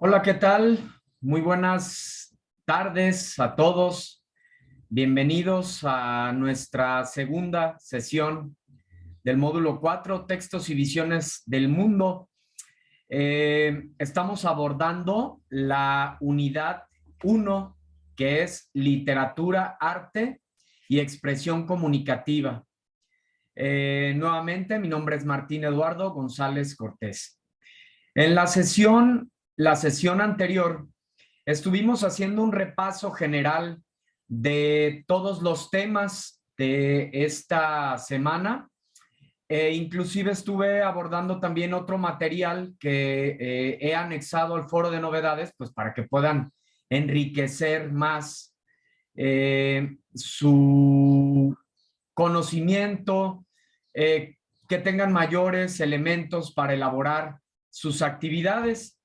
Hola, ¿qué tal? Muy buenas tardes a todos. Bienvenidos a nuestra segunda sesión del módulo 4, Textos y Visiones del Mundo. Estamos abordando la unidad 1, que es literatura, arte y expresión comunicativa. Nuevamente, mi nombre es Martín Eduardo González Cortés. En la sesión anterior, estuvimos haciendo un repaso general de todos los temas de esta semana. Inclusive estuve abordando también otro material que he anexado al foro de novedades, pues para que puedan enriquecer más su conocimiento, que tengan mayores elementos para elaborar sus actividades.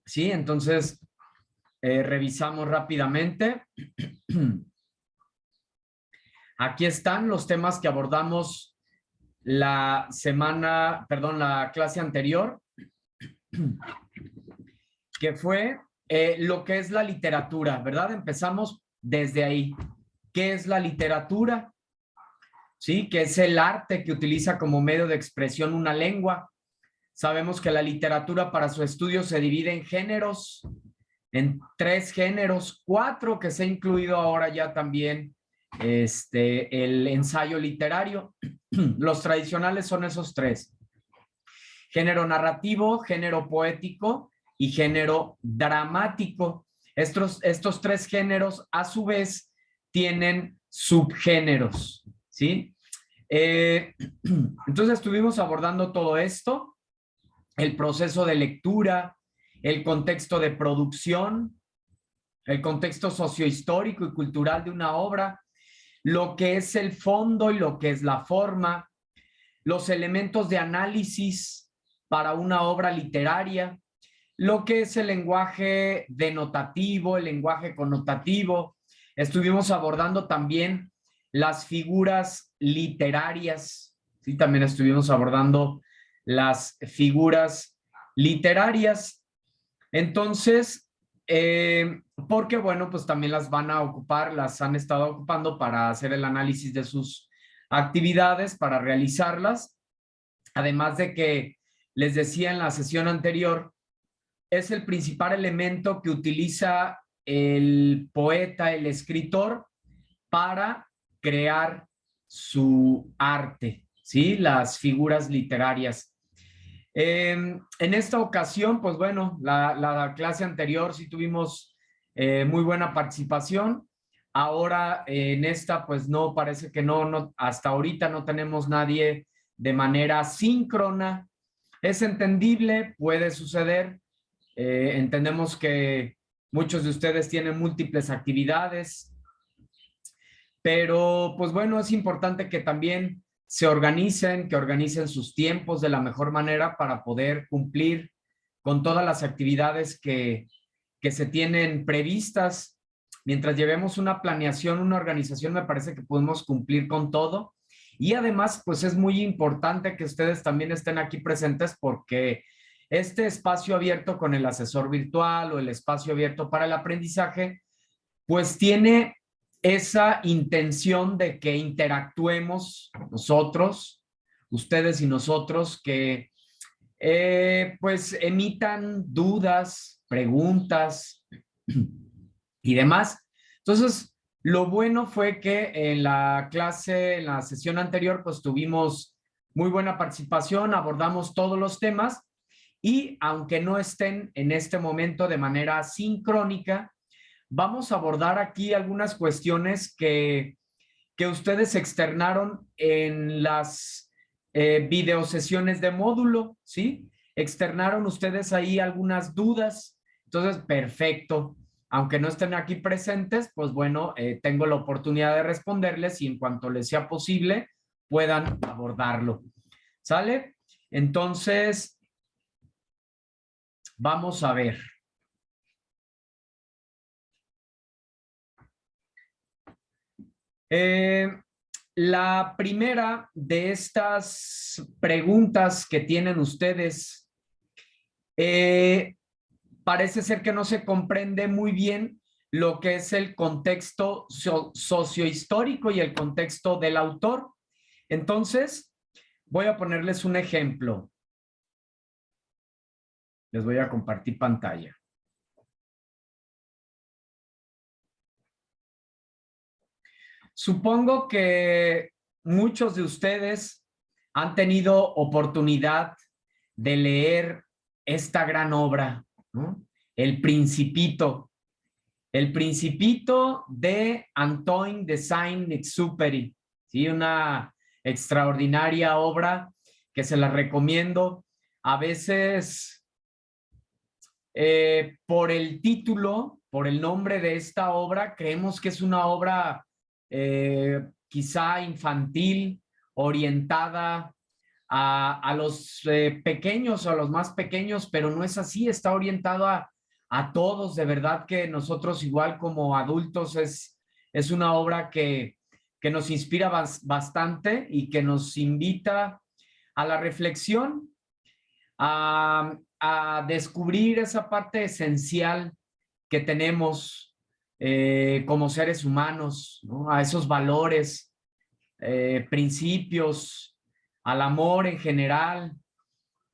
¿Sí? Entonces, revisamos rápidamente. Aquí están los temas que abordamos la clase anterior, que fue lo que es la literatura, ¿verdad? Empezamos desde ahí. ¿Qué es la literatura? ¿Sí? Que es el arte que utiliza como medio de expresión una lengua. Sabemos que la literatura para su estudio se divide en géneros, en 3 géneros, 4 que se ha incluido ahora ya también el ensayo literario. Los tradicionales son esos 3: género narrativo, género poético y género dramático. Estos 3 géneros a su vez tienen subgéneros, ¿sí? Entonces estuvimos abordando todo esto, el proceso de lectura, el contexto de producción, el contexto sociohistórico y cultural de una obra, lo que es el fondo y lo que es la forma, los elementos de análisis para una obra literaria, lo que es el lenguaje denotativo, el lenguaje connotativo. Estuvimos abordando también las figuras literarias, ¿sí? También estuvimos abordando las figuras literarias. Entonces, porque bueno, pues también las van a ocupar, las han estado ocupando para hacer el análisis de sus actividades, para realizarlas. Además de que, les decía en la sesión anterior, es el principal elemento que utiliza el poeta, el escritor, para crear su arte, ¿sí? Las figuras literarias. En esta ocasión, pues bueno, la clase anterior sí tuvimos muy buena participación. Ahora en esta, pues no, parece que no, hasta ahorita no tenemos nadie de manera síncrona. Es entendible, puede suceder. Entendemos que muchos de ustedes tienen múltiples actividades, pero pues bueno, es importante que también se organicen, que organicen sus tiempos de la mejor manera para poder cumplir con todas las actividades que se tienen previstas. Mientras llevemos una planeación, una organización, me parece que podemos cumplir con todo. Y además, pues es muy importante que ustedes también estén aquí presentes, porque este espacio abierto con el asesor virtual o el espacio abierto para el aprendizaje, pues tiene esa intención de que interactuemos nosotros, ustedes y nosotros, que pues emitan dudas, preguntas y demás. Entonces, lo bueno fue que en la clase, en la sesión anterior, pues tuvimos muy buena participación, abordamos todos los temas, y aunque no estén en este momento de manera sincrónica, vamos a abordar aquí algunas cuestiones que ustedes externaron en las videosesiones de módulo, ¿sí? Externaron ustedes ahí algunas dudas. Entonces, perfecto. Aunque no estén aquí presentes, pues bueno, tengo la oportunidad de responderles y en cuanto les sea posible, puedan abordarlo. ¿Sale? Entonces, vamos a ver. La primera de estas preguntas que tienen ustedes, parece ser que no se comprende muy bien lo que es el contexto sociohistórico y el contexto del autor. Entonces, voy a ponerles un ejemplo. Les voy a compartir pantalla. Supongo que muchos de ustedes han tenido oportunidad de leer esta gran obra, ¿no? El Principito. El Principito de Antoine de Saint-Exupéry, ¿sí? Una extraordinaria obra que se la recomiendo. A veces, por el título, por el nombre de esta obra, creemos que es una obra quizá infantil, orientada a los pequeños o a los más pequeños, pero no es así, está orientado a todos. De verdad que nosotros igual como adultos es una obra que nos inspira bastante y que nos invita a la reflexión, a descubrir esa parte esencial que tenemos como seres humanos, ¿no? A esos valores, principios, al amor en general,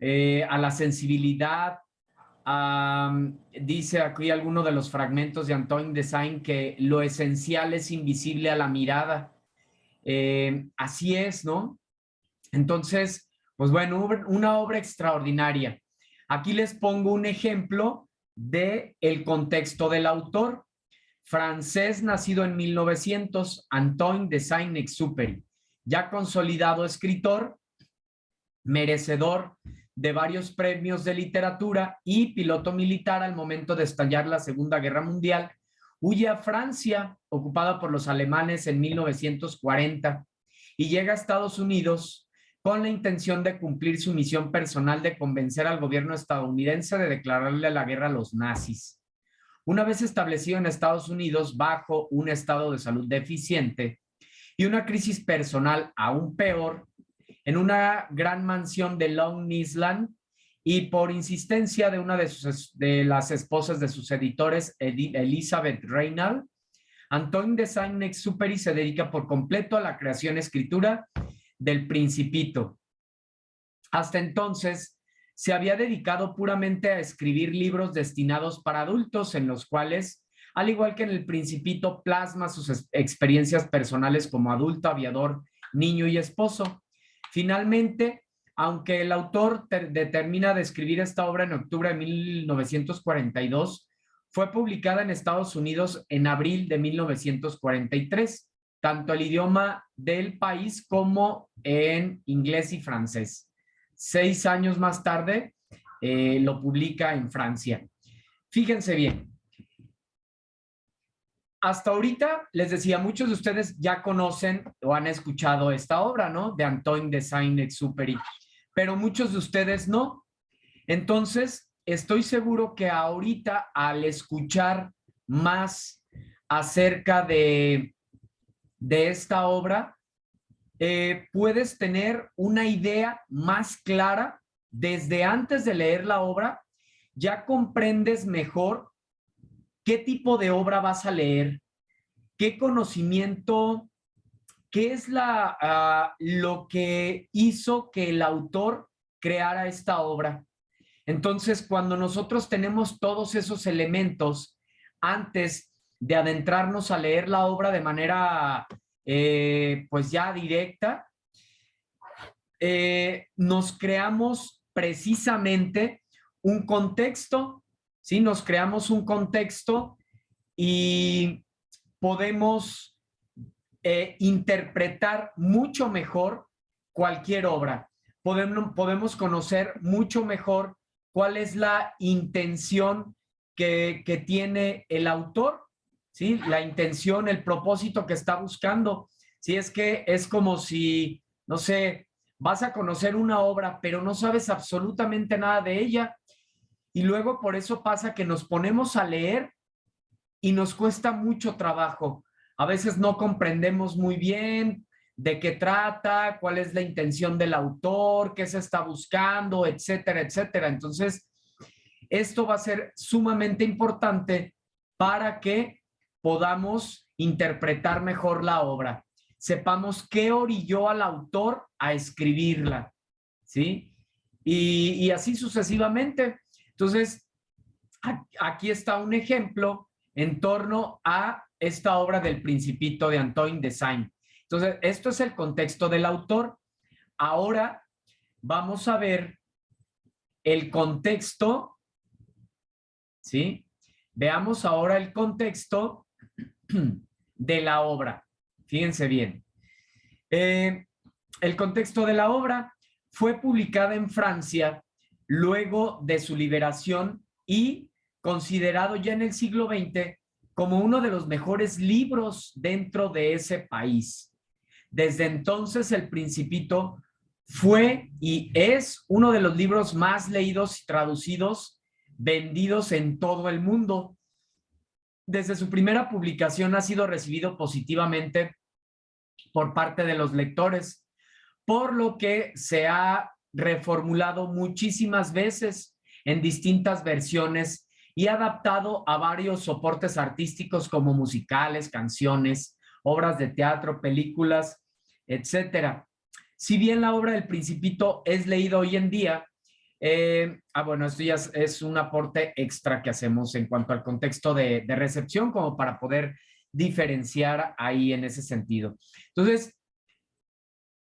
a la sensibilidad. Dice aquí alguno de los fragmentos de Antoine de Saint que lo esencial es invisible a la mirada. Así es, ¿no? Entonces, pues bueno, una obra extraordinaria. Aquí les pongo un ejemplo de el contexto del autor. Francés, nacido en 1900, Antoine de Saint-Exupéry, ya consolidado escritor, merecedor de varios premios de literatura y piloto militar al momento de estallar la Segunda Guerra Mundial, huye a Francia, ocupada por los alemanes en 1940, y llega a Estados Unidos con la intención de cumplir su misión personal de convencer al gobierno estadounidense de declararle la guerra a los nazis. Una vez establecido en Estados Unidos bajo un estado de salud deficiente y una crisis personal aún peor, en una gran mansión de Long Island, y por insistencia de una de las esposas de sus editores, Elizabeth Reynal, Antoine de Saint-Exupéry se dedica por completo a la creación y escritura del Principito. Hasta entonces, se había dedicado puramente a escribir libros destinados para adultos, en los cuales, al igual que en el Principito, plasma sus experiencias personales como adulto, aviador, niño y esposo. Finalmente, aunque el autor determina de escribir esta obra en octubre de 1942, fue publicada en Estados Unidos en abril de 1943, tanto el idioma del país como en inglés y francés. 6 años más tarde lo publica en Francia. Fíjense bien. Hasta ahorita, les decía, muchos de ustedes ya conocen o han escuchado esta obra, ¿no? De Antoine de Saint-Exupéry, pero muchos de ustedes no. Entonces, estoy seguro que ahorita, al escuchar más acerca de esta obra, puedes tener una idea más clara desde antes de leer la obra. Ya comprendes mejor qué tipo de obra vas a leer, qué conocimiento, qué es lo que hizo que el autor creara esta obra. Entonces, cuando nosotros tenemos todos esos elementos antes de adentrarnos a leer la obra de manera pues ya directa, nos creamos precisamente un contexto, ¿sí? Nos creamos un contexto y podemos interpretar mucho mejor cualquier obra. Podemos conocer mucho mejor cuál es la intención que tiene el autor, ¿sí? La intención, el propósito que está buscando. Sí, es que es como si, no sé, vas a conocer una obra, pero no sabes absolutamente nada de ella. Y luego por eso pasa que nos ponemos a leer y nos cuesta mucho trabajo. A veces no comprendemos muy bien de qué trata, cuál es la intención del autor, qué se está buscando, etcétera, etcétera. Entonces, Esto va a ser sumamente importante para que podamos interpretar mejor la obra. Sepamos qué orilló al autor a escribirla, ¿sí? Y así sucesivamente. Entonces, aquí está un ejemplo en torno a esta obra del Principito de Antoine de Saint. Entonces, esto es el contexto del autor. Ahora vamos a ver el contexto, ¿sí? Veamos ahora el contexto de la obra. Fíjense bien. El contexto de la obra fue publicada en Francia luego de su liberación y considerado ya en el siglo XX como uno de los mejores libros dentro de ese país. Desde entonces, El Principito fue y es uno de los libros más leídos y traducidos, vendidos en todo el mundo. Desde su primera publicación ha sido recibido positivamente por parte de los lectores, por lo que se ha reformulado muchísimas veces en distintas versiones y adaptado a varios soportes artísticos como musicales, canciones, obras de teatro, películas, etcétera. Si bien la obra del Principito es leída hoy en día, bueno, esto ya es un aporte extra que hacemos en cuanto al contexto de recepción, como para poder diferenciar ahí en ese sentido. Entonces,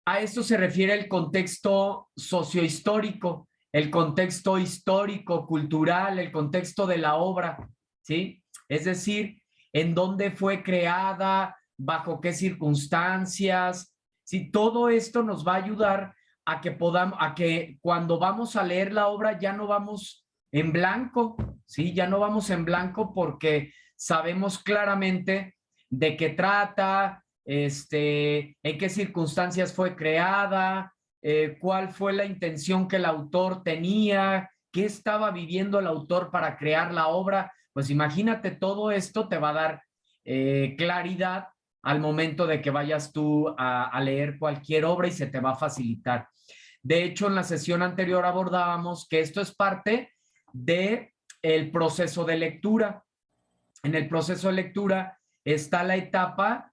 a esto se refiere el contexto sociohistórico, el contexto histórico, cultural, el contexto de la obra, ¿sí? Es decir, en dónde fue creada, bajo qué circunstancias, ¿sí? Todo esto nos va a ayudar a que podamos, a que cuando vamos a leer la obra ya no vamos en blanco, ¿sí? Ya no vamos en blanco porque sabemos claramente de qué trata, en qué circunstancias fue creada, cuál fue la intención que el autor tenía, qué estaba viviendo el autor para crear la obra. Pues imagínate, todo esto te va a dar claridad al momento de que vayas tú a leer cualquier obra y se te va a facilitar. De hecho, en la sesión anterior abordábamos que esto es parte del proceso de lectura. En el proceso de lectura está la etapa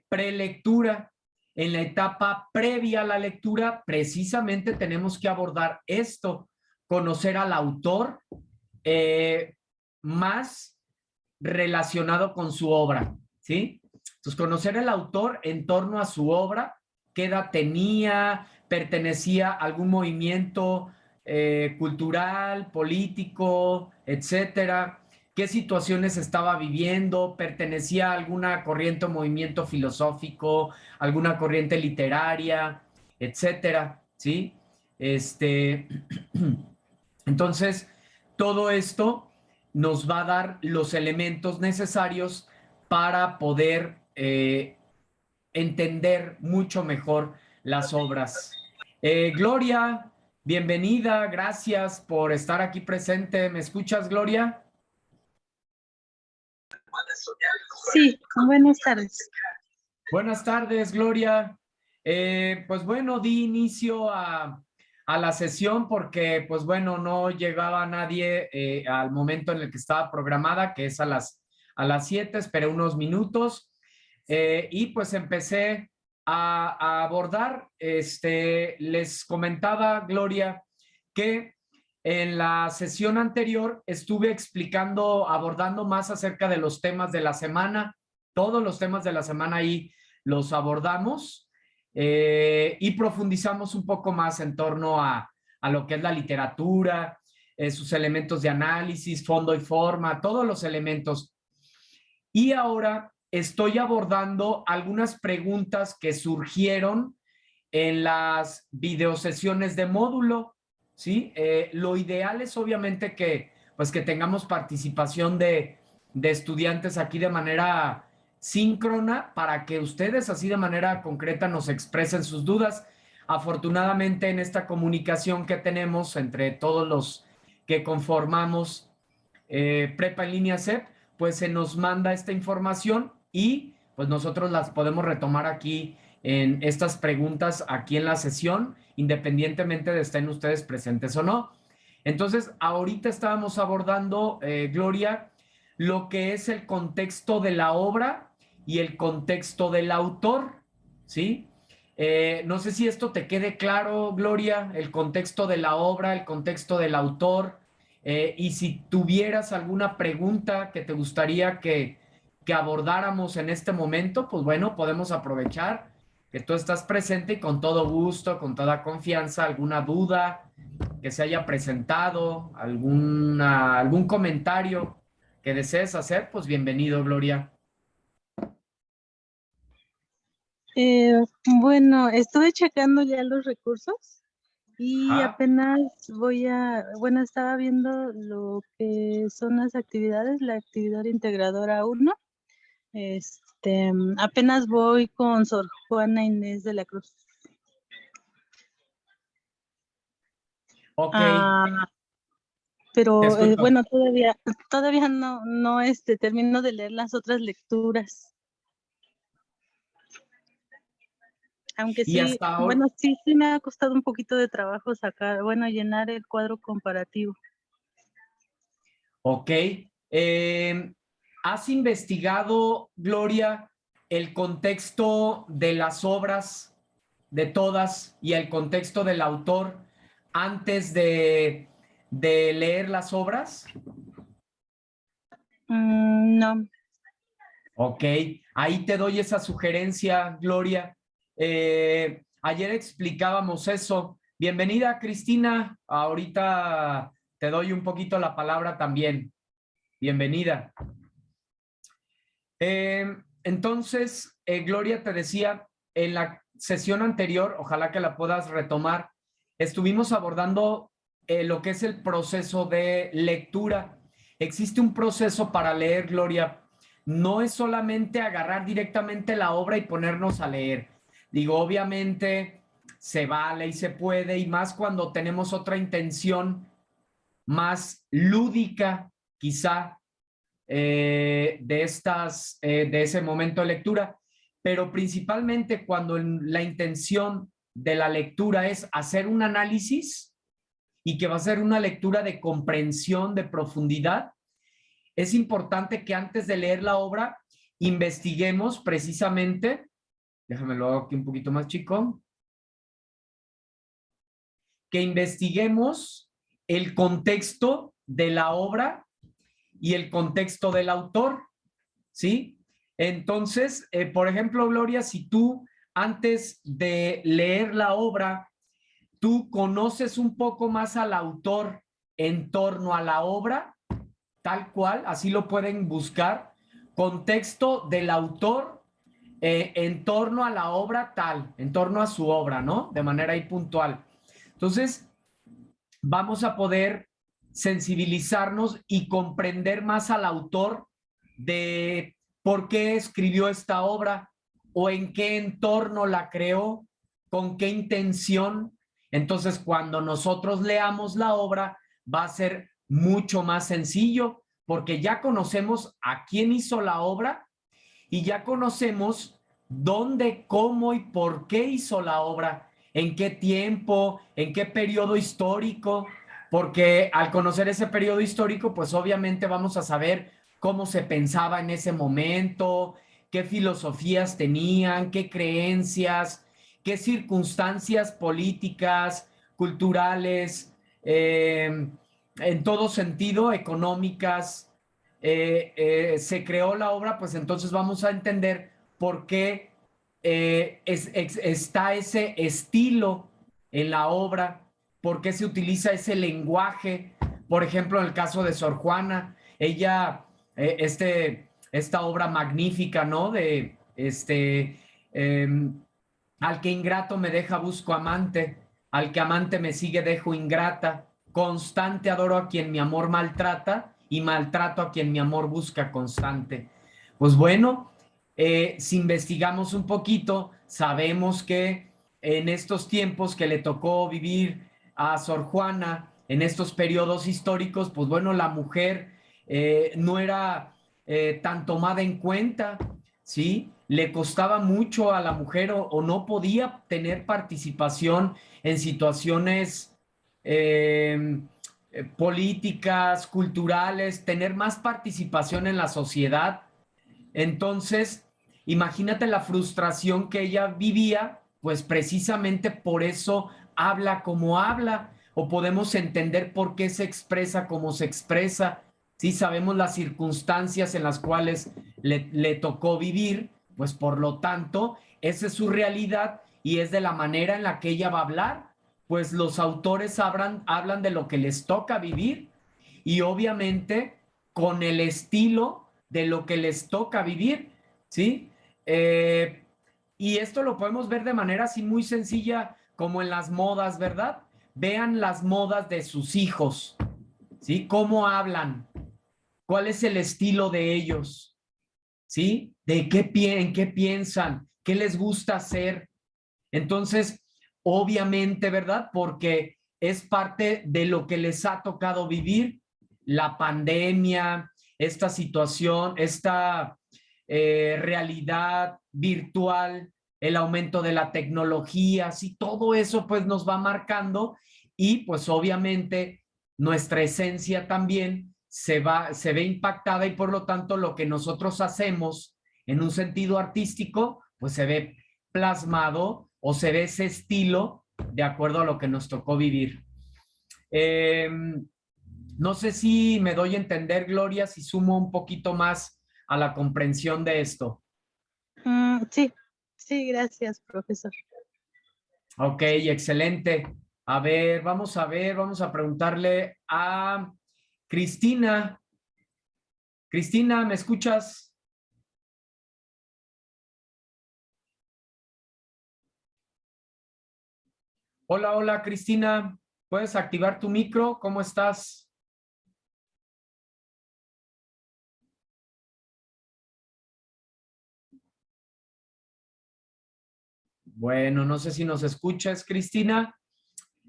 prelectura. En la etapa previa a la lectura, precisamente tenemos que abordar esto, conocer al autor más relacionado con su obra, ¿sí? Entonces, conocer el autor en torno a su obra, qué edad tenía, pertenecía a algún movimiento cultural, político, etcétera, qué situaciones estaba viviendo, pertenecía a alguna corriente o movimiento filosófico, alguna corriente literaria, etcétera, ¿sí? Entonces, todo esto nos va a dar los elementos necesarios para poder entender mucho mejor las obras. Gloria, bienvenida, gracias por estar aquí presente. ¿Me escuchas, Gloria? Sí, buenas tardes. Buenas tardes, Gloria. Pues bueno, di inicio a la sesión porque, pues bueno, no llegaba nadie al momento en el que estaba programada, que es a las 7, esperé unos minutos y pues empecé a abordar. Les comentaba, Gloria, que en la sesión anterior estuve explicando, abordando más acerca de los temas de la semana. Todos los temas de la semana ahí los abordamos y profundizamos un poco más en torno a lo que es la literatura, sus elementos de análisis, fondo y forma, todos los elementos. Y ahora estoy abordando algunas preguntas que surgieron en las videosesiones de módulo, ¿sí? Lo ideal es obviamente que, pues, que tengamos participación de estudiantes aquí de manera síncrona para que ustedes así de manera concreta nos expresen sus dudas. Afortunadamente en esta comunicación que tenemos entre todos los que conformamos Prepa en línea CEP, pues se nos manda esta información y pues nosotros las podemos retomar aquí en estas preguntas aquí en la sesión, independientemente de estén ustedes presentes o no. Entonces, ahorita estábamos abordando, Gloria, lo que es el contexto de la obra y el contexto del autor, ¿sí? No sé si esto te quede claro, Gloria, el contexto de la obra, el contexto del autor, y si tuvieras alguna pregunta que te gustaría que abordáramos en este momento, pues bueno, podemos aprovechar que tú estás presente y con todo gusto, con toda confianza, alguna duda que se haya presentado, algún comentario que desees hacer, pues bienvenido, Gloria. Eh, bueno, estuve checando ya los recursos y Ajá. apenas bueno, estaba viendo lo que son las actividades, la actividad integradora 1. Apenas voy con Sor Juana Inés de la Cruz. Ok, Ah, te pero escucho. bueno, todavía no termino de leer las otras lecturas. Aunque Y sí, hasta ahora, bueno, sí me ha costado un poquito de trabajo sacar, bueno, llenar el cuadro comparativo. ok. ¿Has investigado, Gloria, el contexto de las obras de todas y el contexto del autor antes de leer las obras? No. Ok, ahí te doy esa sugerencia, Gloria. Ayer explicábamos eso. Bienvenida, Cristina. Ahorita te doy un poquito la palabra también. Bienvenida. Entonces, Gloria, te decía, en la sesión anterior, ojalá que la puedas retomar, estuvimos abordando lo que es el proceso de lectura. Existe un proceso para leer, Gloria. No es solamente agarrar directamente la obra y ponernos a leer. Digo, obviamente se vale y se puede, y más cuando tenemos otra intención más lúdica, quizá, de ese momento de lectura, pero principalmente cuando la intención de la lectura es hacer un análisis y que va a ser una lectura de comprensión, de profundidad, es importante que antes de leer la obra investiguemos precisamente, déjame lo hago aquí un poquito más chico, que investiguemos el contexto de la obra y el contexto del autor. ¿Sí? Entonces, por ejemplo, Gloria, si tú antes de leer la obra, tú conoces un poco más al autor en torno a la obra, tal cual, así lo pueden buscar, contexto del autor en torno a la obra tal, en torno a su obra, ¿no? De manera ahí puntual. Entonces, vamos a poder sensibilizarnos y comprender más al autor de por qué escribió esta obra o en qué entorno la creó, con qué intención. Entonces, cuando nosotros leamos la obra, va a ser mucho más sencillo porque ya conocemos a quién hizo la obra y ya conocemos dónde, cómo y por qué hizo la obra, en qué tiempo, en qué periodo histórico, porque al conocer ese periodo histórico, pues obviamente vamos a saber cómo se pensaba en ese momento, qué filosofías tenían, qué creencias, qué circunstancias políticas, culturales, en todo sentido, económicas, se creó la obra, pues entonces vamos a entender por qué está ese estilo en la obra, por qué se utiliza ese lenguaje. Por ejemplo, en el caso de Sor Juana, ella, esta obra magnífica, ¿no? Eh, al que ingrato me deja busco amante, al que amante me sigue dejo ingrata, constante adoro a quien mi amor maltrata y maltrato a quien mi amor busca constante. Pues bueno, si investigamos un poquito, sabemos que en estos tiempos que le tocó vivir a Sor Juana, en estos periodos históricos, pues bueno, la mujer no era tan tomada en cuenta, ¿sí? Le costaba mucho a la mujer o no podía tener participación en situaciones, eh, políticas, culturales, tener más participación en la sociedad. Entonces, imagínate la frustración que ella vivía, pues precisamente por eso habla como habla, o podemos entender por qué se expresa como se expresa. Si sabemos las circunstancias en las cuales le tocó vivir, pues por lo tanto, esa es su realidad y es de la manera en la que ella va a hablar. Pues los autores hablan de lo que les toca vivir y obviamente con el estilo de lo que les toca vivir, ¿sí? Y esto lo podemos ver de manera así muy sencilla como en las modas, ¿verdad? Vean las modas de sus hijos, ¿sí? ¿Cómo hablan? ¿Cuál es el estilo de ellos? ¿Sí? ¿De en qué piensan? ¿Qué les gusta hacer? Entonces, obviamente, ¿verdad? Porque es parte de lo que les ha tocado vivir, la pandemia, esta situación, esta realidad virtual, el aumento de la tecnología, sí, todo eso pues nos va marcando y pues obviamente nuestra esencia también se ve impactada y por lo tanto lo que nosotros hacemos en un sentido artístico pues se ve plasmado o se ve ese estilo de acuerdo a lo que nos tocó vivir. No sé si me doy a entender, Gloria, si sumo un poquito más a la comprensión de esto. Sí, sí, gracias, profesor. Ok, excelente. A ver, vamos a preguntarle a Cristina. Cristina, ¿me escuchas? Hola, hola, Cristina. ¿Puedes activar tu micro? ¿Cómo estás? Bueno, no sé si nos escuchas, Cristina.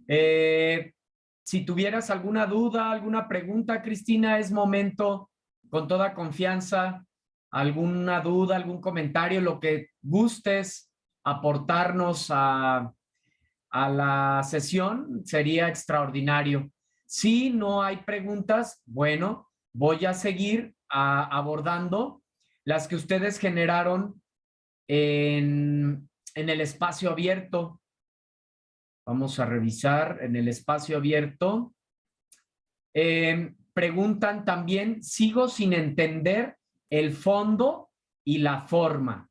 Si tuvieras alguna duda, alguna pregunta, Cristina, es momento con toda confianza, alguna duda, algún comentario, lo que gustes aportarnos a la sesión, sería extraordinario. Si no hay preguntas, bueno, voy a seguir abordando las que ustedes generaron en el espacio abierto. Vamos a revisar en el espacio abierto. Preguntan también, sigo sin entender el fondo y la forma.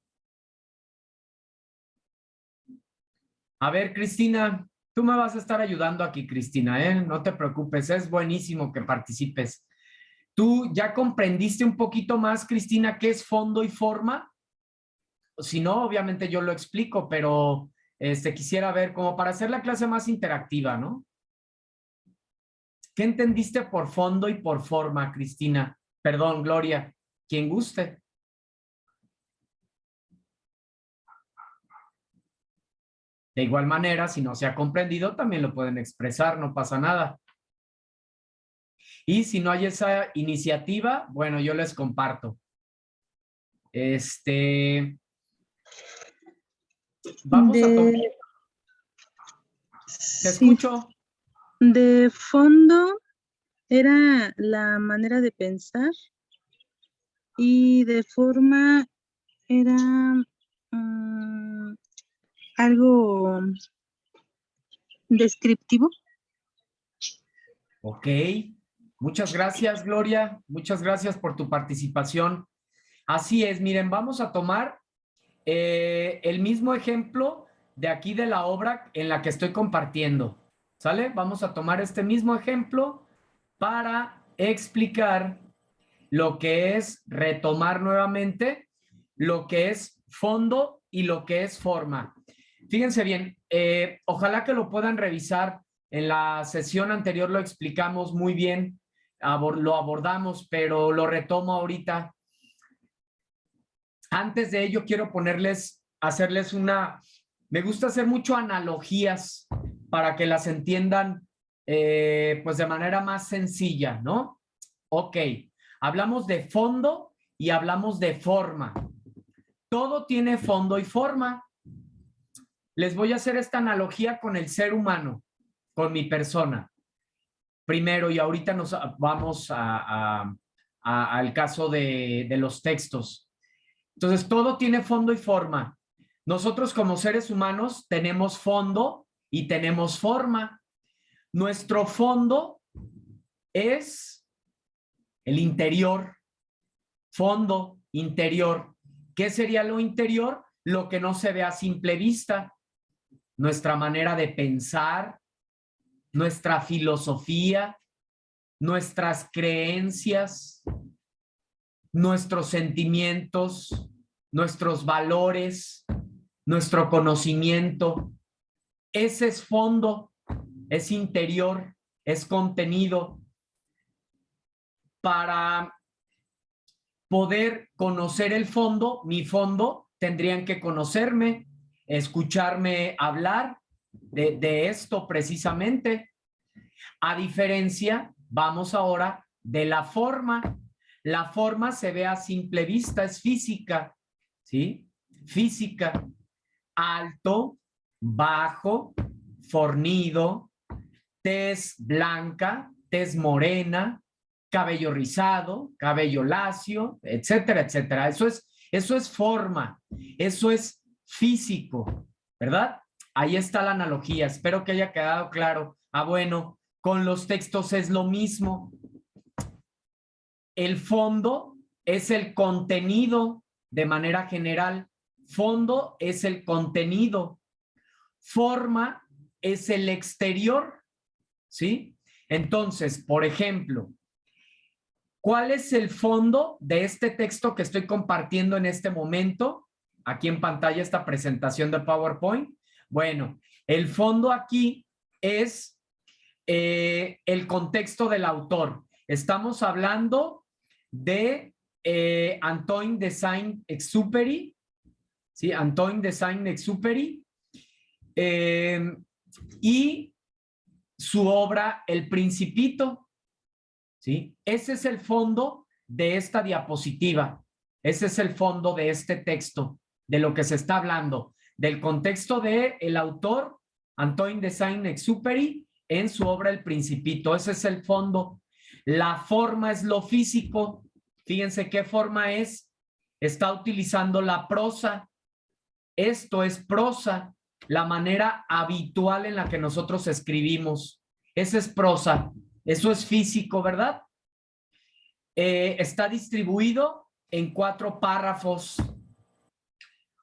A ver, Cristina, tú me vas a estar ayudando aquí, Cristina, ¿eh? No te preocupes, es buenísimo que participes. ¿Tú ya comprendiste un poquito más, Cristina, qué es fondo y forma? Si no, obviamente yo lo explico, pero quisiera ver como para hacer la clase más interactiva, ¿no? ¿Qué entendiste por fondo y por forma, Cristina? Perdón, Gloria, quien guste. De igual manera, si no se ha comprendido, también lo pueden expresar, no pasa nada. Y si no hay esa iniciativa, bueno, yo les comparto. Vamos a tomar. Te Sí, escucho. de fondo era la manera de pensar y de forma era algo descriptivo. Ok. Muchas gracias, Gloria. Muchas gracias por tu participación. Así es, miren, vamos a tomar el mismo ejemplo de aquí de la obra en la que estoy compartiendo. ¿Sale? Vamos a tomar este mismo ejemplo para explicar lo que es retomar nuevamente, lo que es fondo y lo que es forma. Fíjense bien, ojalá que lo puedan revisar. En la sesión anterior lo explicamos muy bien, lo abordamos, pero lo retomo ahorita. Antes de ello, quiero hacerles me gusta hacer mucho analogías para que las entiendan pues de manera más sencilla, ¿no? Ok, hablamos de fondo y hablamos de forma. Todo tiene fondo y forma. Les voy a hacer esta analogía con el ser humano, con mi persona. primero, y ahorita nos vamos al caso de los textos. Entonces, todo tiene fondo y forma. Nosotros como seres humanos tenemos fondo y tenemos forma. Nuestro fondo es el interior. Fondo, interior. ¿Qué sería lo interior? Lo que no se ve a simple vista. Nuestra manera de pensar, nuestra filosofía, nuestras creencias, nuestros sentimientos, nuestros valores, nuestro conocimiento. Ese es fondo, es interior, es contenido. Para poder conocer el fondo, mi fondo, tendrían que conocerme, escucharme hablar de esto precisamente. A diferencia, vamos ahora de la forma. La forma se ve a simple vista, es física, ¿sí? Física. Alto, bajo, fornido, tez blanca, tez morena, cabello rizado, cabello lacio, etcétera, etcétera. Eso es forma, eso es físico, ¿verdad? Ahí está la analogía, espero que haya quedado claro. Ah, bueno, con los textos es lo mismo. El fondo es el contenido de manera general. Fondo es el contenido. Forma es el exterior, ¿sí? Entonces, por ejemplo, ¿cuál es el fondo de este texto que estoy compartiendo en este momento? Aquí en pantalla esta presentación de PowerPoint. Bueno, el fondo aquí es el contexto del autor. Estamos hablando de Antoine de Saint-Exupéry, ¿sí? Antoine de Saint-Exupéry y su obra El Principito, ¿sí? Ese es el fondo de esta diapositiva. Ese es el fondo de este texto, de lo que se está hablando, del contexto del autor Antoine de Saint-Exupéry en su obra El Principito. Ese es el fondo. La forma es lo físico. Fíjense qué forma es. Está utilizando la prosa. Esto es prosa, la manera habitual en la que nosotros escribimos. Esa es prosa. Eso es físico, ¿verdad? Está distribuido en 4 párrafos.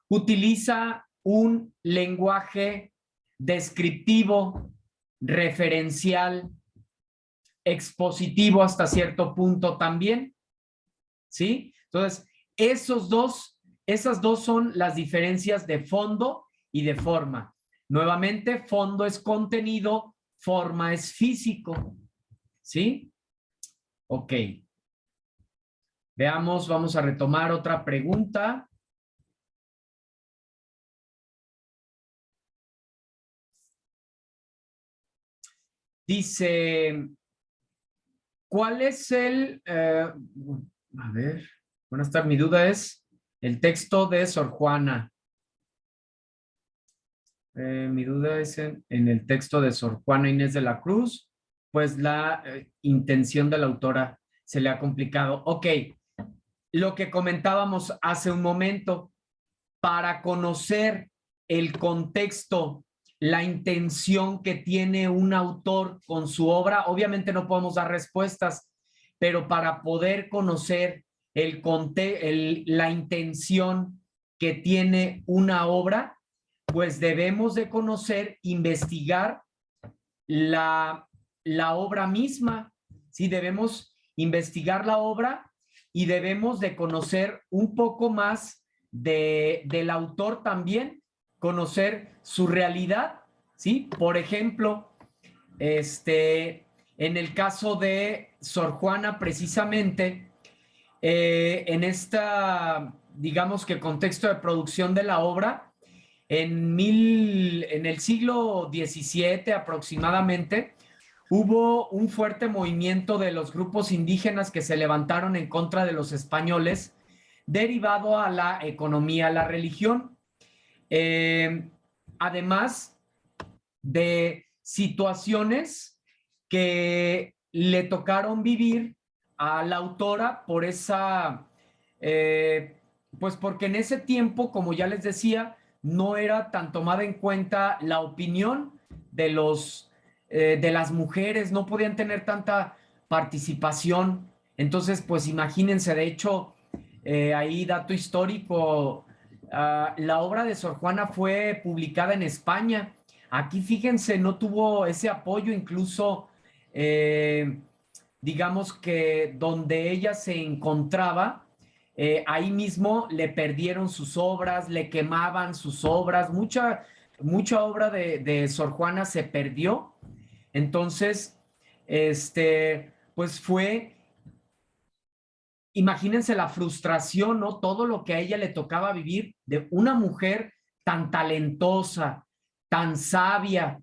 Utiliza un lenguaje descriptivo, referencial, expositivo hasta cierto punto también, ¿sí? Entonces, esas dos son las diferencias de fondo y de forma. Nuevamente, fondo es contenido, forma es físico, ¿sí? Ok. Veamos, vamos a retomar otra pregunta. Dice, ¿cuál es a ver, buenas tardes, mi duda es el texto de Sor Juana. Mi duda es en el texto de Sor Juana Inés de la Cruz, pues la intención de la autora se le ha complicado. Ok, lo que comentábamos hace un momento, para conocer el contexto, la intención que tiene un autor con su obra, obviamente no podemos dar respuestas, pero para poder conocer la intención que tiene una obra, pues debemos de conocer, investigar la obra misma, ¿sí? Debemos investigar la obra y debemos de conocer un poco más del autor también, conocer su realidad, ¿sí? Por ejemplo, en el caso de Sor Juana, precisamente, en esta, digamos que contexto de producción de la obra, en el siglo XVII aproximadamente, hubo un fuerte movimiento de los grupos indígenas que se levantaron en contra de los españoles, derivado a la economía, a la religión. Además de situaciones que le tocaron vivir a la autora por esa, pues porque en ese tiempo, como ya les decía, no era tan tomada en cuenta la opinión de las mujeres, no podían tener tanta participación. Entonces, pues imagínense, de hecho, ahí dato histórico, la obra de Sor Juana fue publicada en España. Aquí, fíjense, no tuvo ese apoyo, incluso, digamos que donde ella se encontraba, ahí mismo le perdieron sus obras, le quemaban sus obras, mucha obra de Sor Juana se perdió. Entonces, pues fue, imagínense la frustración, ¿no? Todo lo que a ella le tocaba vivir de una mujer tan talentosa, tan sabia,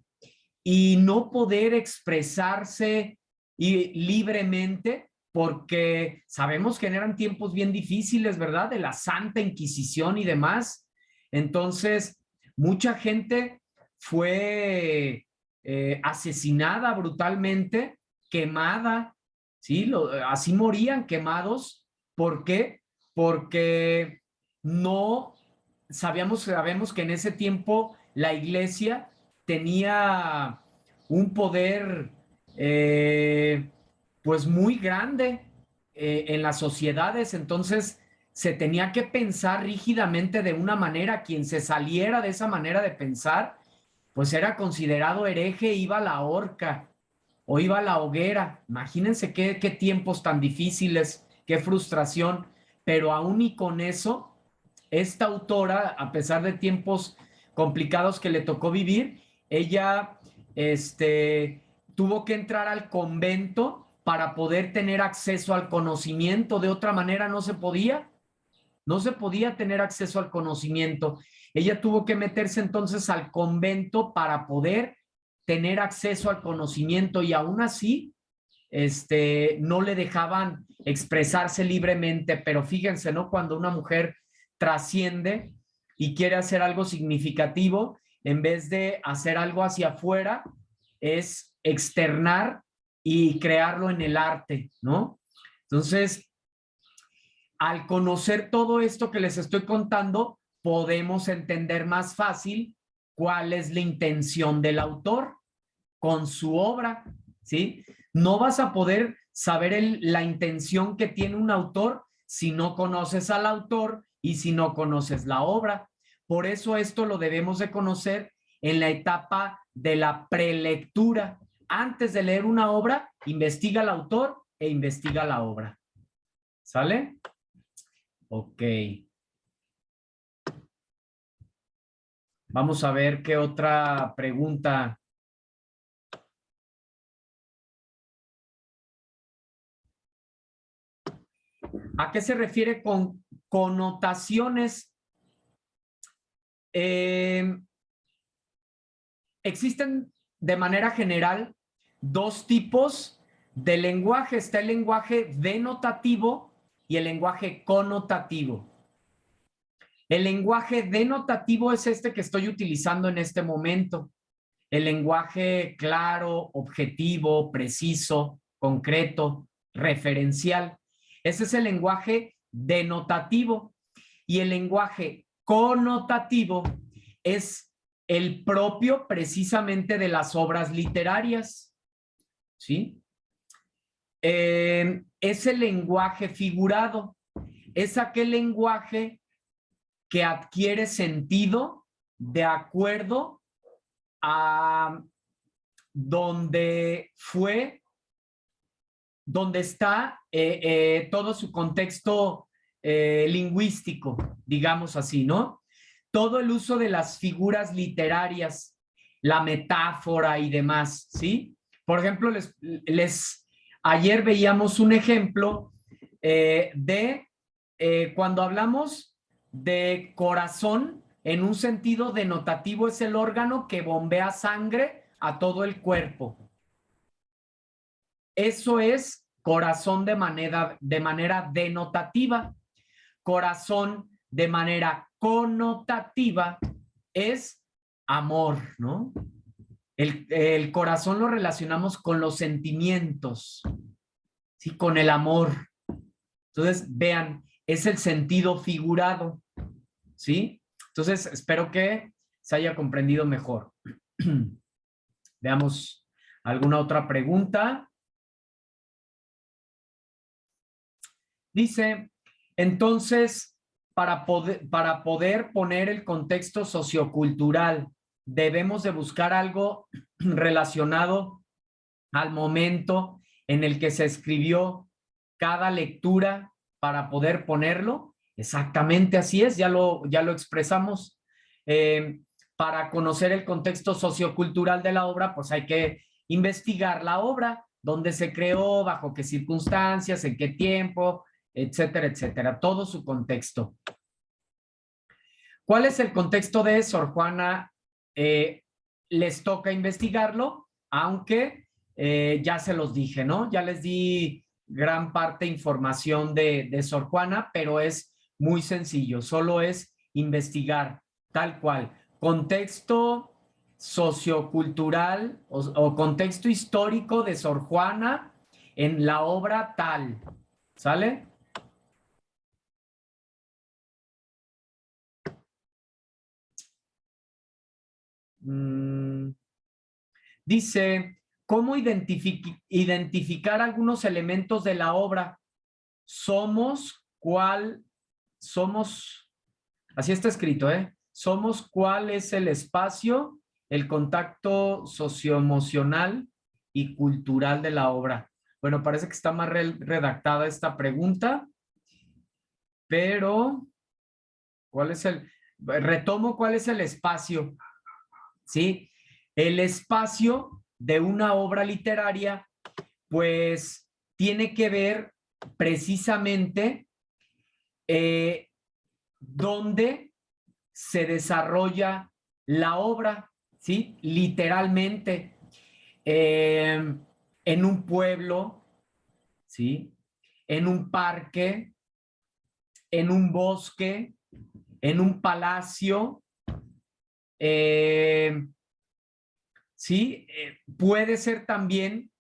y no poder expresarse libremente, porque sabemos que eran tiempos bien difíciles, ¿verdad? De la Santa Inquisición y demás. Entonces, mucha gente fue asesinada brutalmente, quemada, ¿sí? Así morían quemados. ¿Por qué? Porque no sabemos que en ese tiempo la iglesia tenía un poder pues muy grande en las sociedades, entonces se tenía que pensar rígidamente de una manera. Quien se saliera de esa manera de pensar, pues era considerado hereje, iba a la horca o iba a la hoguera. Imagínense qué tiempos tan difíciles, qué frustración, pero aún y con eso, esta autora, a pesar de tiempos complicados que le tocó vivir, ella tuvo que entrar al convento para poder tener acceso al conocimiento. De otra manera no se podía tener acceso al conocimiento. Ella tuvo que meterse entonces al convento para poder tener acceso al conocimiento, y aún así no le dejaban expresarse libremente. Pero fíjense, ¿no? Cuando una mujer trasciende y quiere hacer algo significativo, en vez de hacer algo hacia afuera, es externar y crearlo en el arte, ¿no? Entonces, al conocer todo esto que les estoy contando, podemos entender más fácil cuál es la intención del autor con su obra, ¿sí? No vas a poder saber la intención que tiene un autor si no conoces al autor y si no conoces la obra. Por eso esto lo debemos de conocer en la etapa de la prelectura. Antes de leer una obra, investiga al autor e investiga la obra. ¿Sale? Ok. Vamos a ver qué otra pregunta. ¿A qué se refiere con connotaciones? Existen de manera general dos tipos de lenguaje. Está el lenguaje denotativo y el lenguaje connotativo. El lenguaje denotativo es este que estoy utilizando en este momento. El lenguaje claro, objetivo, preciso, concreto, referencial. Ese es el lenguaje denotativo. Y el lenguaje connotativo es el propio precisamente de las obras literarias. ¿Sí? Es el lenguaje figurado. Es aquel lenguaje que adquiere sentido de acuerdo a donde está todo su contexto lingüístico, digamos así, ¿no? Todo el uso de las figuras literarias, la metáfora y demás, ¿sí? Por ejemplo, ayer veíamos un ejemplo de cuando hablamos de corazón, en un sentido denotativo, es el órgano que bombea sangre a todo el cuerpo. Eso es corazón de manera denotativa. Corazón de manera connotativa es amor, ¿no? El corazón lo relacionamos con los sentimientos, ¿sí? Con el amor. Entonces, vean, es el sentido figurado, ¿sí? Entonces, espero que se haya comprendido mejor. Veamos alguna otra pregunta. Dice, entonces, para poder poner el contexto sociocultural, debemos de buscar algo relacionado al momento en el que se escribió cada lectura para poder ponerlo. Exactamente así es, ya lo expresamos. Para conocer el contexto sociocultural de la obra, pues hay que investigar la obra, dónde se creó, bajo qué circunstancias, en qué tiempo, etcétera, etcétera, todo su contexto. ¿Cuál es el contexto de Sor Juana? Les toca investigarlo, aunque ya se los dije, ¿no? Ya les di gran parte de información de Sor Juana, pero es muy sencillo, solo es investigar tal cual. Contexto sociocultural o contexto histórico de Sor Juana en la obra tal, ¿sale? Dice, ¿cómo identificar algunos elementos de la obra? Somos, así está escrito, ¿eh? Somos cuál es el espacio, el contacto socioemocional y cultural de la obra. Bueno, parece que está más redactada esta pregunta, pero retomo cuál es el espacio, ¿sí? El espacio de una obra literaria, pues, tiene que ver precisamente dónde se desarrolla la obra, ¿sí? Literalmente, en un pueblo, ¿sí? En un parque, en un bosque, en un palacio, ¿sí? Puede ser también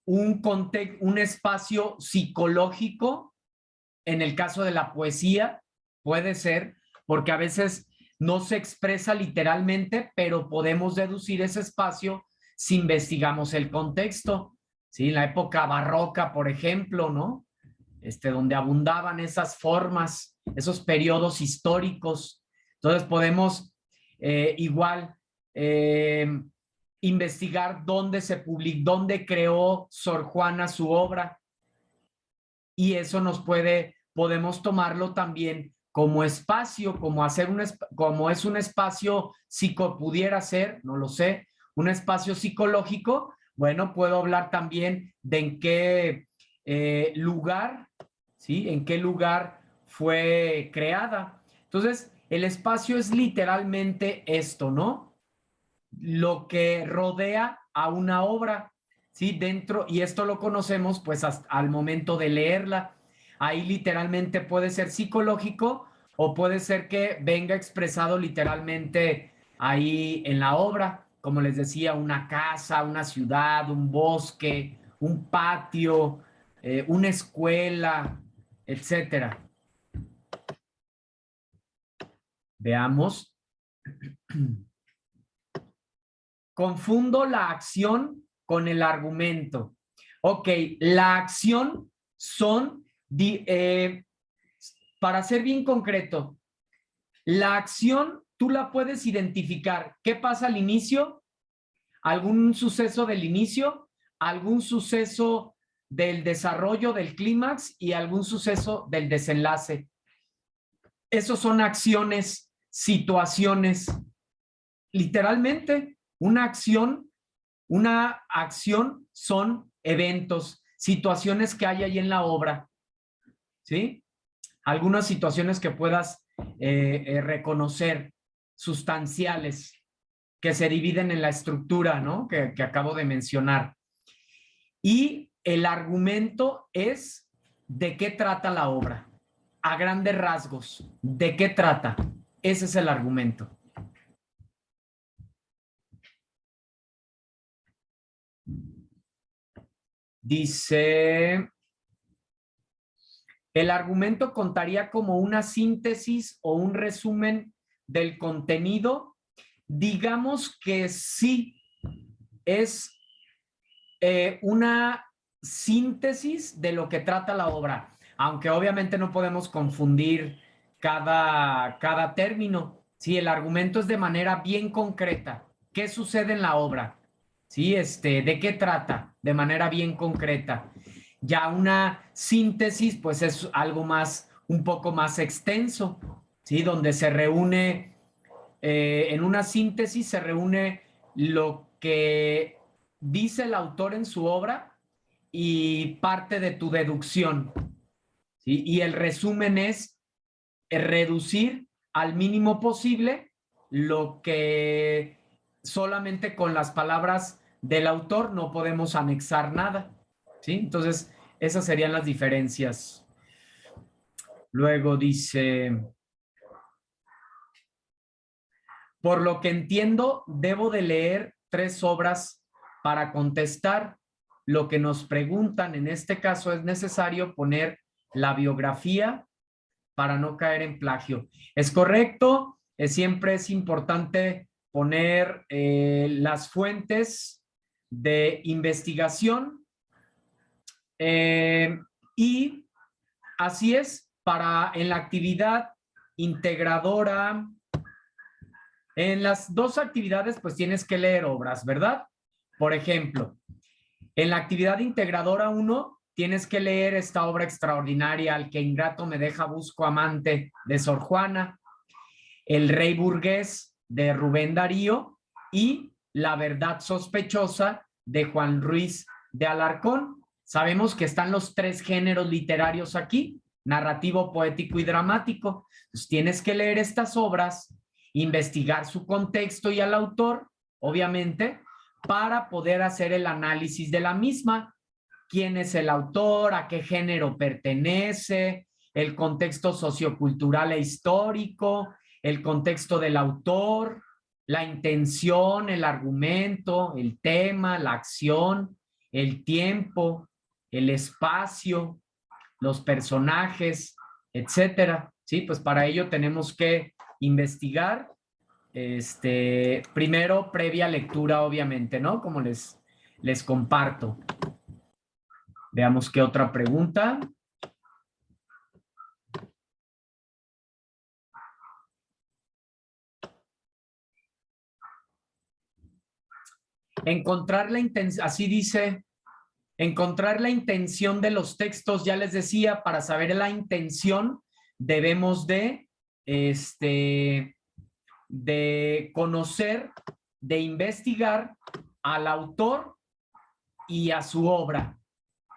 un espacio psicológico, en el caso de la poesía, puede ser, porque a veces no se expresa literalmente, pero podemos deducir ese espacio si investigamos el contexto, ¿sí? En la época barroca, por ejemplo, ¿no? Donde abundaban esas formas, esos periodos históricos. Entonces podemos igual investigar dónde se publicó, dónde creó Sor Juana su obra, y eso podemos tomarlo también como espacio, como es un espacio pudiera ser, no lo sé, un espacio psicológico. Bueno, puedo hablar también de en qué lugar, ¿sí? En qué lugar fue creada. Entonces, el espacio es literalmente esto, ¿no? Lo que rodea a una obra, ¿sí? Dentro, y esto lo conocemos pues hasta al momento de leerla. Ahí literalmente puede ser psicológico o puede ser que venga expresado literalmente ahí en la obra, como les decía, una casa, una ciudad, un bosque, un patio, una escuela, etcétera. Veamos. Confundo la acción con el argumento. Ok, la acción son, para ser bien concreto, la acción tú la puedes identificar. ¿Qué pasa al inicio? ¿Algún suceso del inicio? ¿Algún suceso del desarrollo del clímax? Y algún suceso del desenlace. Esos son acciones, situaciones. Literalmente, una acción son eventos, situaciones que hay ahí en la obra, ¿sí? Algunas situaciones que puedas reconocer, sustanciales, que se dividen en la estructura, ¿no? Que acabo de mencionar. Y el argumento es de qué trata la obra, a grandes rasgos, ¿de qué trata? Ese es el argumento. Dice, el argumento contaría como una síntesis o un resumen del contenido. Digamos que sí, es una síntesis de lo que trata la obra, aunque obviamente no podemos confundir cada término. Sí, el argumento es de manera bien concreta. ¿Qué sucede en la obra? Sí, ¿de qué trata? De manera bien concreta. Ya una síntesis, pues es algo más, un poco más extenso, ¿sí? Donde se reúne, en una síntesis se reúne lo que dice el autor en su obra y parte de tu deducción, ¿sí? Y el resumen es reducir al mínimo posible lo que solamente con las palabras del autor no podemos anexar nada, ¿sí? Entonces, esas serían las diferencias. Luego dice, por lo que entiendo, debo de leer 3 obras para contestar lo que nos preguntan. En este caso es necesario poner la biografía para no caer en plagio. ¿Es correcto? Siempre es importante poner las fuentes de investigación y así es, en la actividad integradora, en las 2 actividades pues tienes que leer obras, ¿verdad? Por ejemplo, en la actividad integradora 1 tienes que leer esta obra extraordinaria, Al que ingrato me deja busco amante, de Sor Juana, El rey burgués, de Rubén Darío, y La verdad sospechosa, de Juan Ruiz de Alarcón. Sabemos que están los 3 géneros literarios aquí, narrativo, poético y dramático. Entonces, tienes que leer estas obras, investigar su contexto y al autor, obviamente, para poder hacer el análisis de la misma. ¿Quién es el autor? ¿A qué género pertenece? El contexto sociocultural e histórico, el contexto del autor, la intención, el argumento, el tema, la acción, el tiempo, el espacio, los personajes, etcétera. Sí, pues para ello tenemos que investigar, primero previa lectura, obviamente, ¿no? Como les comparto. Veamos qué otra pregunta. Encontrar la intención, así dice, encontrar la intención de los textos, ya les decía, para saber la intención debemos de conocer, de investigar al autor y a su obra.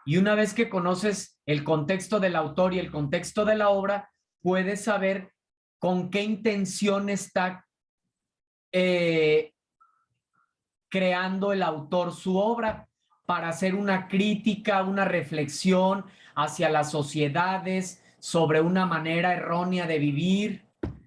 Y una vez que conoces el contexto del autor y el contexto de la obra, puedes saber con qué intención está creando el autor su obra, para hacer una crítica, una reflexión hacia las sociedades, sobre una manera errónea de vivir,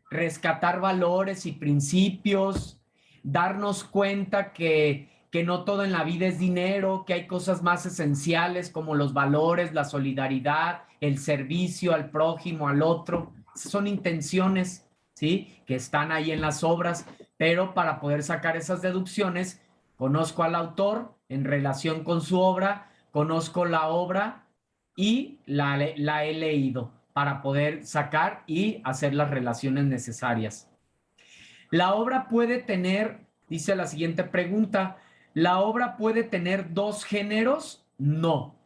rescatar valores y principios, darnos cuenta que no todo en la vida es dinero, que hay cosas más esenciales como los valores, la solidaridad, el servicio al prójimo, al otro. Son intenciones, ¿sí?, que están ahí en las obras, pero para poder sacar esas deducciones, conozco al autor en relación con su obra, conozco la obra y la he leído para poder sacar y hacer las relaciones necesarias. La obra puede tener, dice la siguiente pregunta, ¿la obra puede tener 2 géneros? No.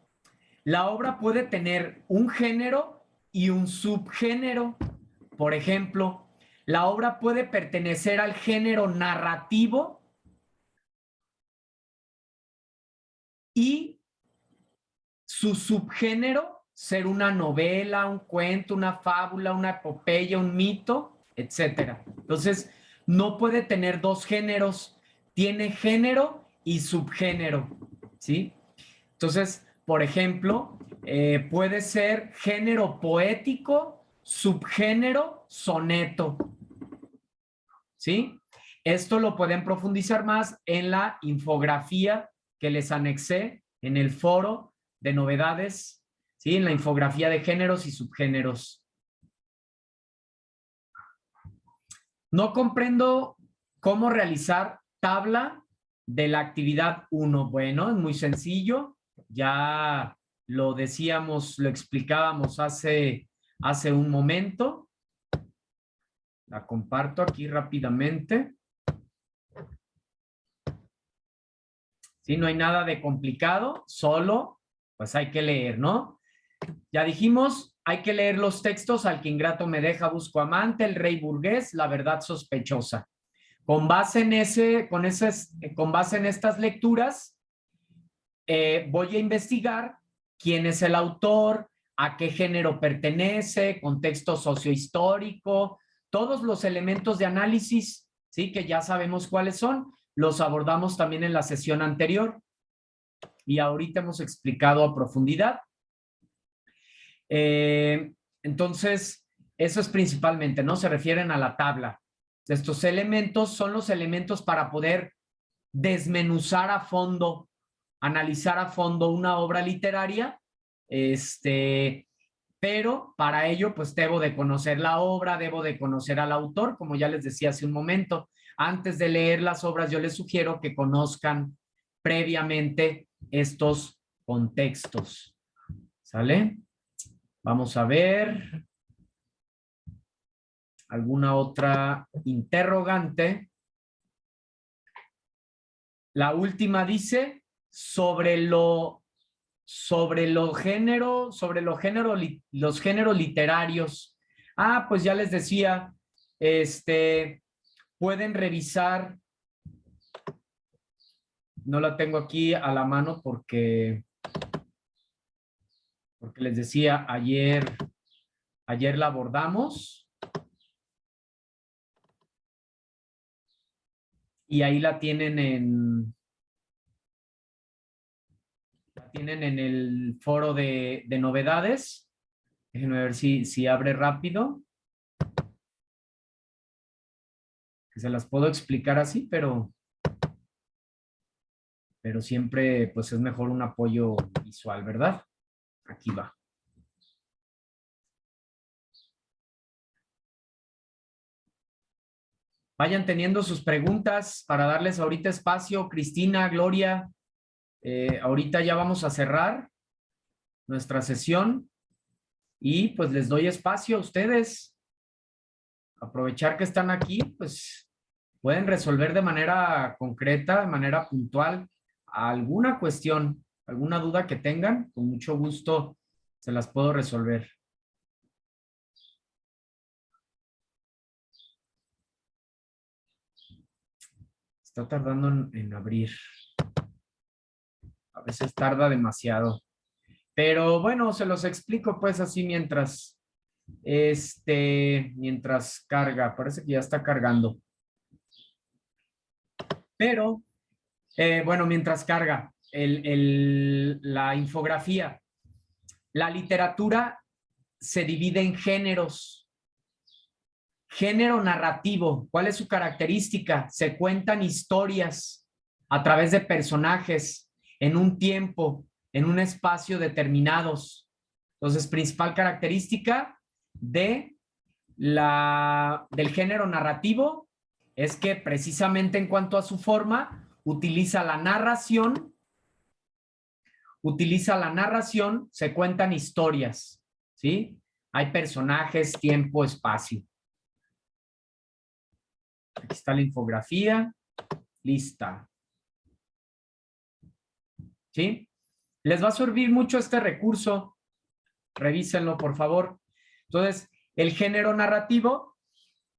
La obra puede tener un género y un subgénero. Por ejemplo, la obra puede pertenecer al género narrativo y su subgénero ser una novela, un cuento, una fábula, una epopeya, un mito, etcétera. Entonces, no puede tener 2 géneros, tiene género y subgénero, ¿sí? Entonces, por ejemplo, puede ser género poético, subgénero soneto, ¿sí? Esto lo pueden profundizar más en la infografía que les anexé en el foro de novedades, ¿sí? En la infografía de géneros y subgéneros. No comprendo cómo realizar tabla de la actividad 1. Bueno, es muy sencillo. Ya lo decíamos, lo explicábamos hace un momento. La comparto aquí rápidamente. Sí, no hay nada de complicado, solo pues hay que leer, ¿no? Ya dijimos, hay que leer los textos: al que ingrato me deja, busco amante, el rey burgués, la verdad sospechosa. Con base en con base en estas lecturas, voy a investigar quién es el autor, a qué género pertenece, contexto sociohistórico, todos los elementos de análisis, ¿sí? Que ya sabemos cuáles son, los abordamos también en la sesión anterior y ahorita hemos explicado a profundidad. Entonces, eso es principalmente, ¿no? Se refieren a la tabla. Estos elementos son los elementos para poder desmenuzar a fondo, analizar a fondo una obra literaria, pero para ello pues debo de conocer la obra, debo de conocer al autor, como ya les decía hace un momento. Antes de leer las obras, yo les sugiero que conozcan previamente estos contextos. ¿Sale? Vamos a ver alguna otra interrogante. La última dice sobre los géneros literarios. Ah, pues ya les decía, pueden revisar. No la tengo aquí a la mano porque les decía, ayer la abordamos. Y ahí la tienen en el foro de novedades. Déjenme ver si abre rápido. Que se las puedo explicar así, pero siempre pues es mejor un apoyo visual, ¿verdad? Aquí va. Vayan teniendo sus preguntas para darles ahorita espacio. Cristina, Gloria, ahorita ya vamos a cerrar nuestra sesión y pues les doy espacio a ustedes. Aprovechar que están aquí, pues pueden resolver de manera concreta, de manera puntual, alguna cuestión, alguna duda que tengan, con mucho gusto se las puedo resolver. Está tardando en abrir. A veces tarda demasiado. Pero bueno, se los explico pues así mientras carga. Parece que ya está cargando. Pero, bueno, mientras carga la infografía. La literatura se divide en géneros. Género narrativo, ¿cuál es su característica? Se cuentan historias a través de personajes en un tiempo, en un espacio determinados. Entonces, principal característica del género narrativo es que precisamente en cuanto a su forma, utiliza la narración, se cuentan historias, ¿sí? Hay personajes, tiempo, espacio. Aquí está la infografía. Lista. ¿Sí? Les va a servir mucho este recurso. Revísenlo, por favor. Entonces, el género narrativo,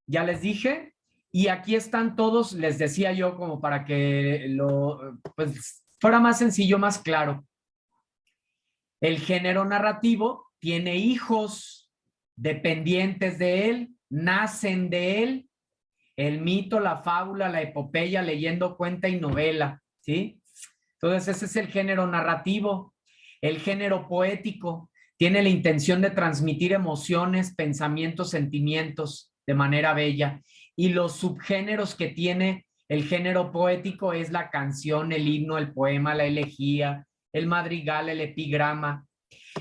ya les dije, y aquí están todos, les decía yo, como para que pues, fuera más sencillo, más claro. El género narrativo tiene hijos dependientes de él, nacen de él. El mito, la fábula, la epopeya, leyendo, cuenta y novela, ¿sí? Entonces, ese es el género narrativo. El género poético tiene la intención de transmitir emociones, pensamientos, sentimientos de manera bella. Y los subgéneros que tiene el género poético es la canción, el himno, el poema, la elegía, el madrigal, el epigrama.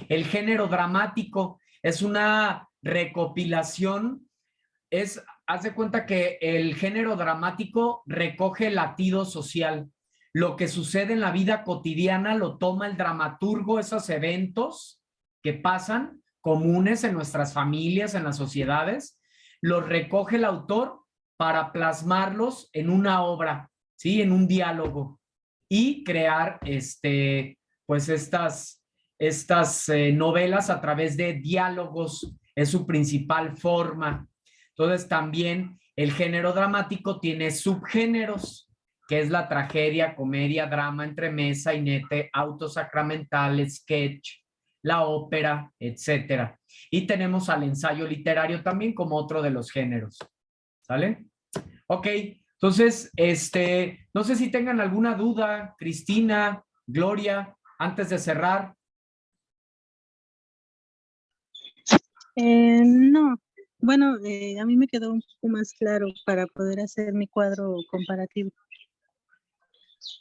El género dramático es una recopilación, haz de cuenta que el género dramático recoge el latido social. Lo que sucede en la vida cotidiana lo toma el dramaturgo, esos eventos que pasan comunes en nuestras familias, en las sociedades, los recoge el autor para plasmarlos en una obra, ¿sí? En un diálogo y crear pues estas novelas a través de diálogos, es su principal forma. Entonces también el género dramático tiene subgéneros, que es la tragedia, comedia, drama, entremesa, inete, auto sacramental, sketch, la ópera, etcétera. Y tenemos al ensayo literario también como otro de los géneros. ¿Sale? Ok, entonces, no sé si tengan alguna duda, Cristina, Gloria, antes de cerrar. No, bueno, a mí me quedó un poco más claro para poder hacer mi cuadro comparativo.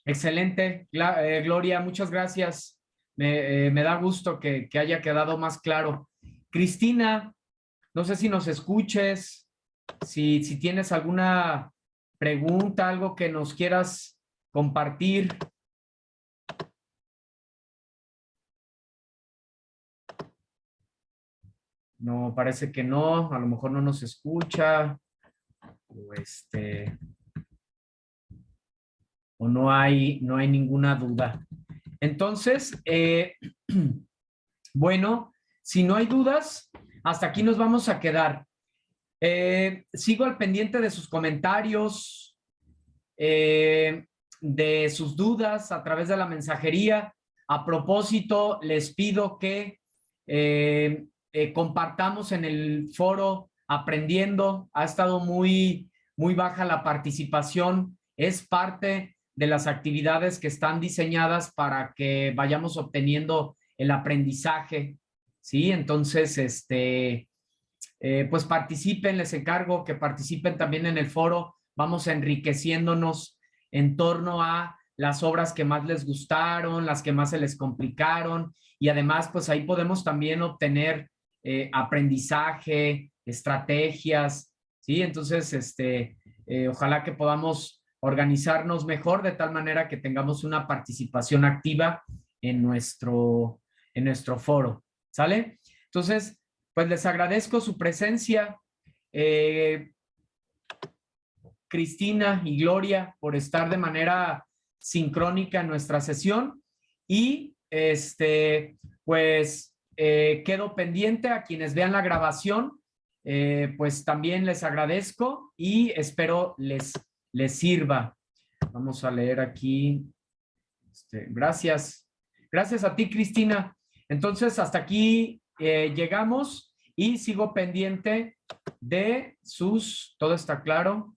Excelente, Gloria, muchas gracias. Me da gusto que haya quedado más claro. Cristina, no sé si nos escuches, si tienes alguna pregunta, algo que nos quieras compartir. No, parece que no, a lo mejor no nos escucha, o no hay ninguna duda. Entonces, bueno, si no hay dudas, hasta aquí nos vamos a quedar. Sigo al pendiente de sus comentarios, de sus dudas a través de la mensajería. A propósito, les pido que compartamos en el foro Aprendiendo. Ha estado muy baja la participación. Es parte de las actividades que están diseñadas para que vayamos obteniendo el aprendizaje, ¿sí? Entonces, pues participen, les encargo que participen también en el foro. Vamos enriqueciéndonos en torno a las obras que más les gustaron, las que más se les complicaron, y además pues ahí podemos también obtener aprendizaje, estrategias, ¿sí? Entonces, ojalá que podamos organizarnos mejor de tal manera que tengamos una participación activa en nuestro foro, ¿sale? Entonces, pues les agradezco su presencia, Cristina y Gloria, por estar de manera sincrónica en nuestra sesión, y pues quedo pendiente a quienes vean la grabación, pues también les agradezco y espero les sirva. Vamos a leer aquí. Gracias. Gracias a ti, Cristina. Entonces, hasta aquí llegamos y sigo pendiente de ¿todo está claro?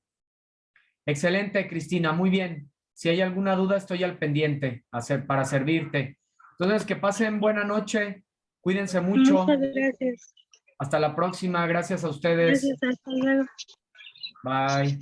Excelente, Cristina, muy bien. Si hay alguna duda, estoy al pendiente para servirte. Entonces, que pasen buena noche. Cuídense mucho. Muchas gracias. Hasta la próxima. Gracias a ustedes. Gracias, hasta luego. Bye.